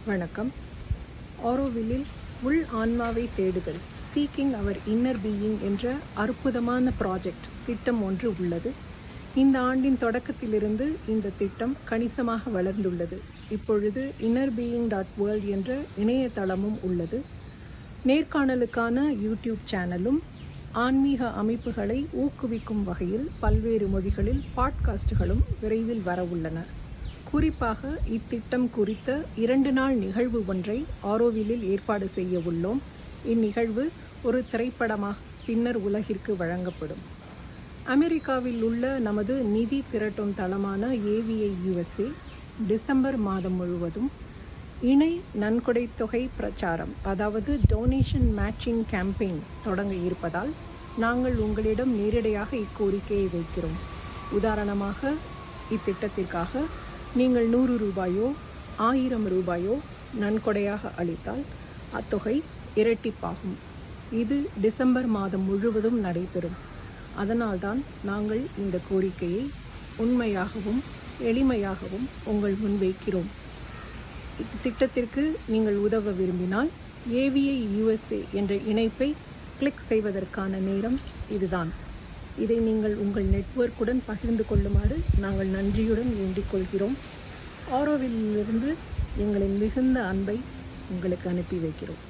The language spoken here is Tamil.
வணக்கம். ஆரோவில்லில் உள் ஆன்மாவை தேடுதல், சீக்கிங் அவர் இன்னர் பீயிங் என்ற அற்புதமான ப்ராஜெக்ட் திட்டம் ஒன்று உள்ளது. இந்த ஆண்டின் தொடக்கத்திலிருந்து இந்த திட்டம் கணிசமாக வளர்ந்துள்ளது. இப்பொழுது innerbeing.world என்ற இணையதளமும் உள்ளது. நேர்காணலுக்கான யூடியூப் சேனலும், ஆன்மீக அமைப்புகளை ஊக்குவிக்கும் வகையில் பல்வேறு மொழிகளில் பாட்காஸ்டுகளும் விரைவில் வரவுள்ளன. குறிப்பாக இத்திட்டம் குறித்த 2 நாள் நிகழ்வு ஒன்றை ஆரோவில்லில் ஏற்பாடு செய்ய உள்ளோம். இந்நிகழ்வு ஒரு திரைப்படமாக பின்னர் உலகிற்கு வழங்கப்படும். அமெரிக்காவில் உள்ள நமது நிதி திரட்டும் தளமான AVI USA டிசம்பர் மாதம் முழுவதும் இணை நன்கொடை தொகை பிரச்சாரம், அதாவது டொனேஷன் மேட்சிங் கேம்பெயின் தொடங்க இருப்பதால் நாங்கள் உங்களிடம் நேரடியாக இக்கோரிக்கையை வைக்கிறோம். உதாரணமாக, இத்திட்டத்திற்காக நீங்கள் 100 ரூபாயோ 1000 ரூபாயோ நன்கொடையாக அளித்தால் அத்தொகை இரட்டிப்பாகும். இது டிசம்பர் மாதம் முழுவதும் நடைபெறும். அதனால்தான் நாங்கள் இந்த கோரிக்கையை உண்மையாகவும் எளிமையாகவும் உங்கள் முன் வைக்கிறோம். இத்திட்டத்திற்கு நீங்கள் உதவ விரும்பினால் AVI USA என்ற இணைப்பை கிளிக் செய்வதற்கான நேரம் இதுதான். இதை நீங்கள் உங்கள் நெட்வொர்க்குடன் பகிர்ந்து கொள்ளுமாறு நாங்கள் நன்றியுடன் வேண்டிக் கொள்கிறோம். ஆரோவில்லிருந்து எங்களின் மிகுந்த அன்பை உங்களுக்கு அனுப்பி வைக்கிறோம்.